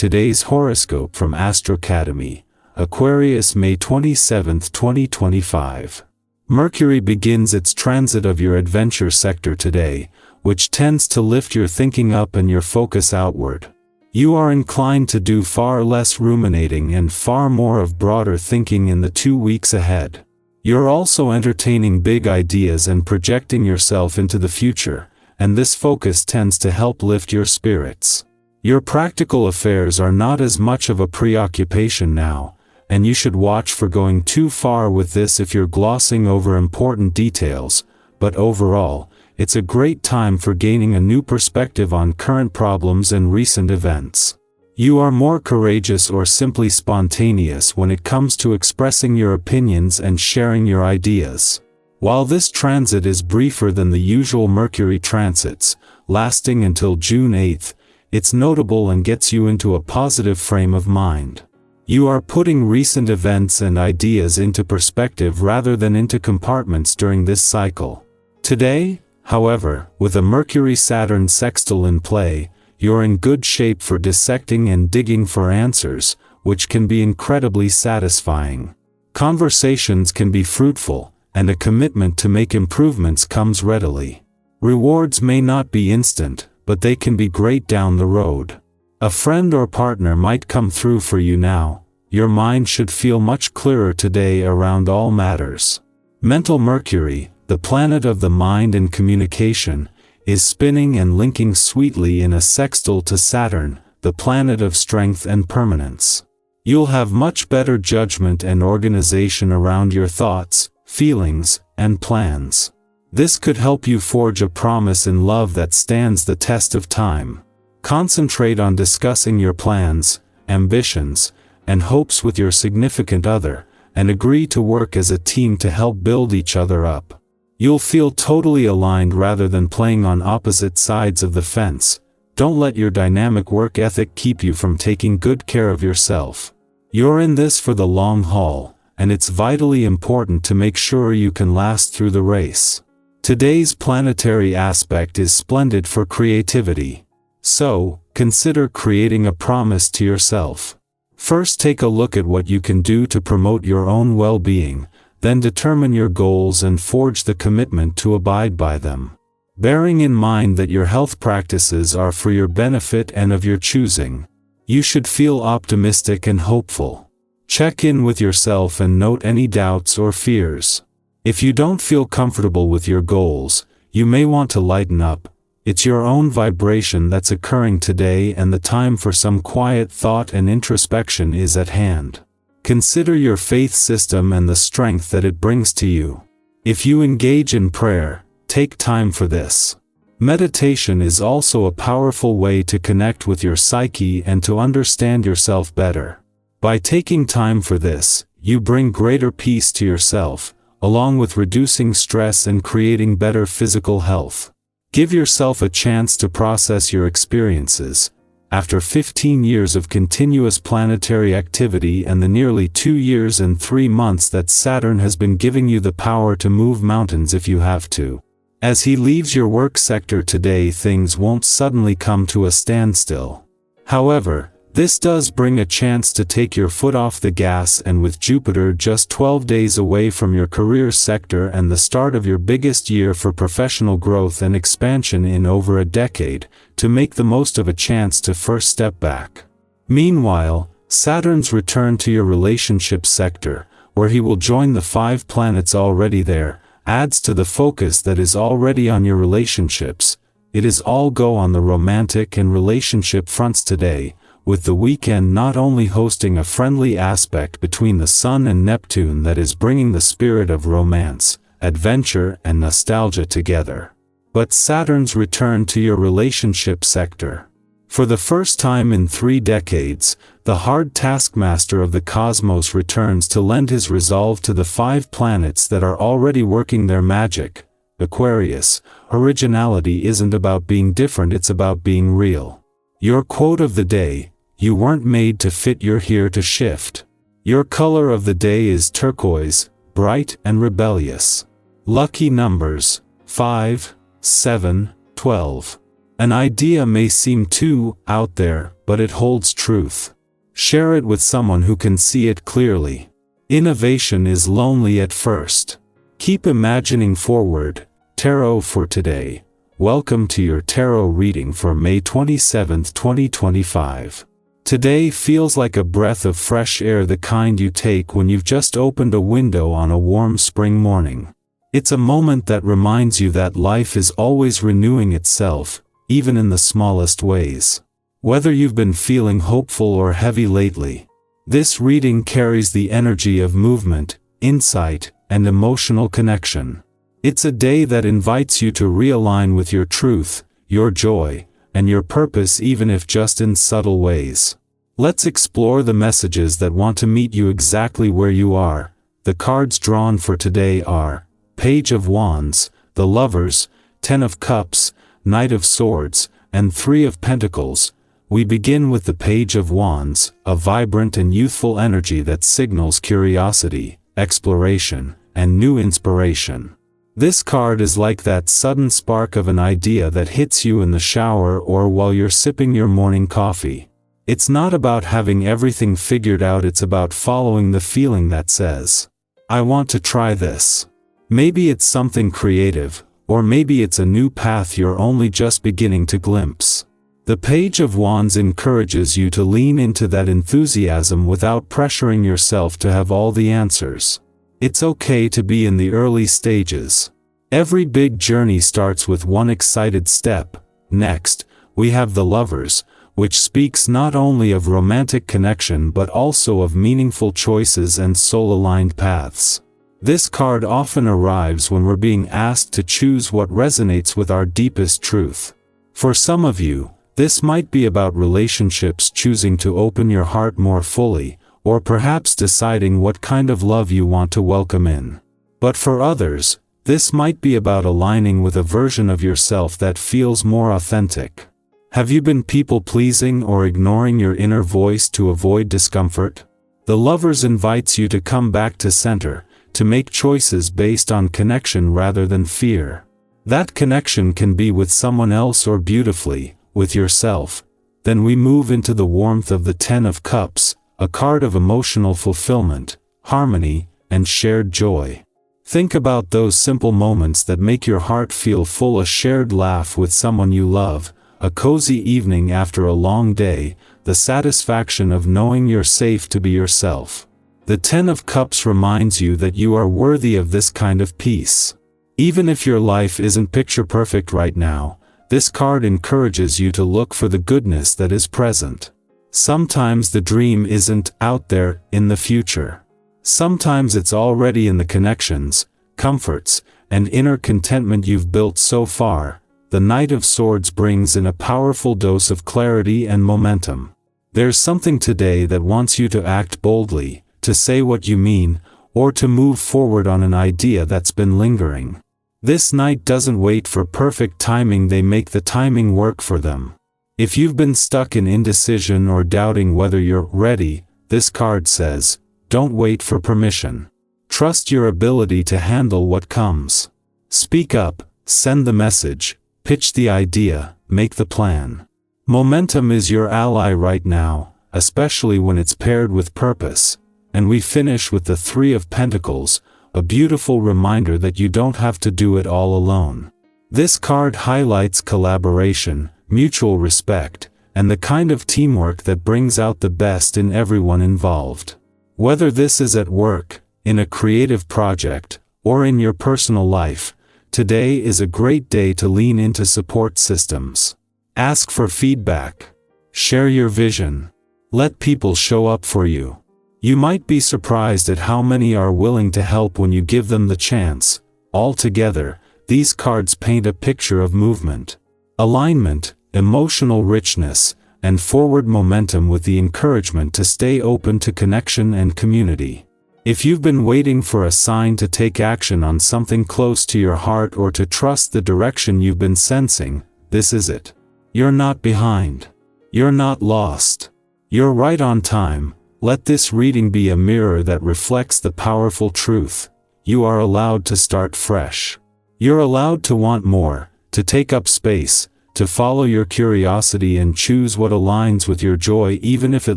Today's horoscope from Astrocademy, Aquarius, May 27, 2025. Mercury begins its transit of your adventure sector today, which tends to lift your thinking up and your focus outward. You are inclined to do far less ruminating and far more of broader thinking in the 2 weeks ahead. You're also entertaining big ideas and projecting yourself into the future, and this focus tends to help lift your spirits. Your practical affairs are not as much of a preoccupation now, and you should watch for going too far with this if you're glossing over important details, but overall, it's a great time for gaining a new perspective on current problems and recent events. You are more courageous or simply spontaneous when it comes to expressing your opinions and sharing your ideas. While this transit is briefer than the usual Mercury transits, lasting until June 8th, it's notable and gets you into a positive frame of mind. You are putting recent events and ideas into perspective rather than into compartments during this cycle. Today, however, with a Mercury-Saturn sextile in play, you're in good shape for dissecting and digging for answers, which can be incredibly satisfying. Conversations can be fruitful, and a commitment to make improvements comes readily. Rewards may not be instant, but they can be great down the road. A friend or partner might come through for you now. Your mind should feel much clearer today around all matters. Mental Mercury, the planet of the mind and communication, is spinning and linking sweetly in a sextile to Saturn, the planet of strength and permanence. You'll have much better judgment and organization around your thoughts, feelings, and plans. This could help you forge a promise in love that stands the test of time. Concentrate on discussing your plans, ambitions, and hopes with your significant other, and agree to work as a team to help build each other up. You'll feel totally aligned rather than playing on opposite sides of the fence. Don't let your dynamic work ethic keep you from taking good care of yourself. You're in this for the long haul, and it's vitally important to make sure you can last through the race. Today's planetary aspect is splendid for creativity. So, consider creating a promise to yourself. First, take a look at what you can do to promote your own well-being, then determine your goals and forge the commitment to abide by them. Bearing in mind that your health practices are for your benefit and of your choosing, you should feel optimistic and hopeful. Check in with yourself and note any doubts or fears. If you don't feel comfortable with your goals, you may want to lighten up. It's your own vibration that's occurring today, and the time for some quiet thought and introspection is at hand. Consider your faith system and the strength that it brings to you. If you engage in prayer, take time for this. Meditation is also a powerful way to connect with your psyche and to understand yourself better. By taking time for this, you bring greater peace to yourself, along with reducing stress and creating better physical health. Give yourself a chance to process your experiences. After 15 years of continuous planetary activity and the nearly 2 years and 3 months that Saturn has been giving you the power to move mountains if you have to. As he leaves your work sector today, things won't suddenly come to a standstill. However, this does bring a chance to take your foot off the gas, and with Jupiter just 12 days away from your career sector and the start of your biggest year for professional growth and expansion in over a decade, to make the most of a chance to first step back. Meanwhile, Saturn's return to your relationship sector, where he will join the 5 planets already there, adds to the focus that is already on your relationships. It is all go on the romantic and relationship fronts today, with the weekend not only hosting a friendly aspect between the Sun and Neptune that is bringing the spirit of romance, adventure, and nostalgia together, but Saturn's return to your relationship sector. For the first time in 3 decades, the hard taskmaster of the cosmos returns to lend his resolve to the 5 planets that are already working their magic. Aquarius, originality isn't about being different, it's about being real. Your quote of the day: you weren't made to fit, you're here to shift. Your color of the day is turquoise, bright and rebellious. Lucky numbers: 5, 7, 12. An idea may seem too out there, but it holds truth. Share it with someone who can see it clearly. Innovation is lonely at first. Keep imagining forward. Tarot for today. Welcome to your tarot reading for May 27, 2025. Today feels like a breath of fresh air, the kind you take when you've just opened a window on a warm spring morning. It's a moment that reminds you that life is always renewing itself, even in the smallest ways. Whether you've been feeling hopeful or heavy lately, this reading carries the energy of movement, insight, and emotional connection. It's a day that invites you to realign with your truth, your joy, and your purpose, even if just in subtle ways. Let's explore the messages that want to meet you exactly where you are. The cards drawn for today are Page of Wands, the Lovers, Ten of Cups, Knight of Swords, and Three of Pentacles. We begin with the Page of Wands, a vibrant and youthful energy that signals curiosity, exploration, and new inspiration. This card is like that sudden spark of an idea that hits you in the shower or while you're sipping your morning coffee. It's not about having everything figured out, it's about following the feeling that says, "I want to try this." Maybe it's something creative, or maybe it's a new path you're only just beginning to glimpse. The Page of Wands encourages you to lean into that enthusiasm without pressuring yourself to have all the answers. It's okay to be in the early stages. Every big journey starts with one excited step. Next, we have the Lovers, which speaks not only of romantic connection but also of meaningful choices and soul-aligned paths. This card often arrives when we're being asked to choose what resonates with our deepest truth. For some of you, this might be about relationships, choosing to open your heart more fully, or perhaps deciding what kind of love you want to welcome in. But for others, this might be about aligning with a version of yourself that feels more authentic. Have you been people-pleasing or ignoring your inner voice to avoid discomfort? The Lovers invites you to come back to center, to make choices based on connection rather than fear. That connection can be with someone else or, beautifully, with yourself. Then we move into the warmth of the Ten of Cups, a card of emotional fulfillment, harmony, and shared joy. Think about those simple moments that make your heart feel full: a shared laugh with someone you love, a cozy evening after a long day, the satisfaction of knowing you're safe to be yourself. The Ten of Cups reminds you that you are worthy of this kind of peace. Even if your life isn't picture perfect right now, this card encourages you to look for the goodness that is present. Sometimes the dream isn't out there in the future. Sometimes it's already in the connections, comforts, and inner contentment you've built so far. The Knight of Swords brings in a powerful dose of clarity and momentum. There's something today that wants you to act boldly, to say what you mean, or to move forward on an idea that's been lingering. This Knight doesn't wait for perfect timing, they make the timing work for them. If you've been stuck in indecision or doubting whether you're ready, this card says, don't wait for permission. Trust your ability to handle what comes. Speak up, send the message, pitch the idea, make the plan. Momentum is your ally right now, especially when it's paired with purpose. And we finish with the Three of Pentacles, a beautiful reminder that you don't have to do it all alone. This card highlights collaboration, mutual respect, and the kind of teamwork that brings out the best in everyone involved. Whether this is at work, in a creative project, or in your personal life, today is a great day to lean into support systems. Ask for feedback. Share your vision. Let people show up for you. You might be surprised at how many are willing to help when you give them the chance. Altogether, these cards paint a picture of movement, alignment, emotional richness, and forward momentum, with the encouragement to stay open to connection and community. If you've been waiting for a sign to take action on something close to your heart or to trust the direction you've been sensing, this is it. You're not behind. You're not lost. You're right on time. Let this reading be a mirror that reflects the powerful truth. You are allowed to start fresh. You're allowed to want more, to take up space, to to follow your curiosity and choose what aligns with your joy even if it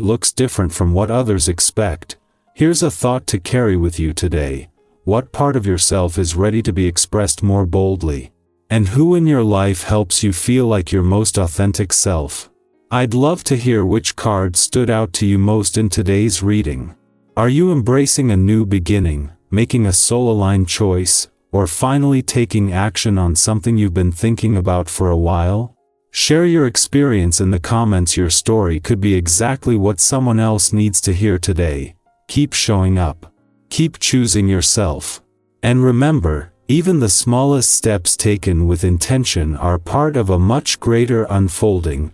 looks different from what others expect. Here's a thought to carry with you today. What part of yourself is ready to be expressed more boldly? And who in your life helps you feel like your most authentic self? I'd love to hear which card stood out to you most in today's reading. Are you embracing a new beginning, making a soul-aligned choice, or finally taking action on something you've been thinking about for a while? Share your experience in the comments. Your story could be exactly what someone else needs to hear today. Keep showing up. Keep choosing yourself. And remember, even the smallest steps taken with intention are part of a much greater unfolding.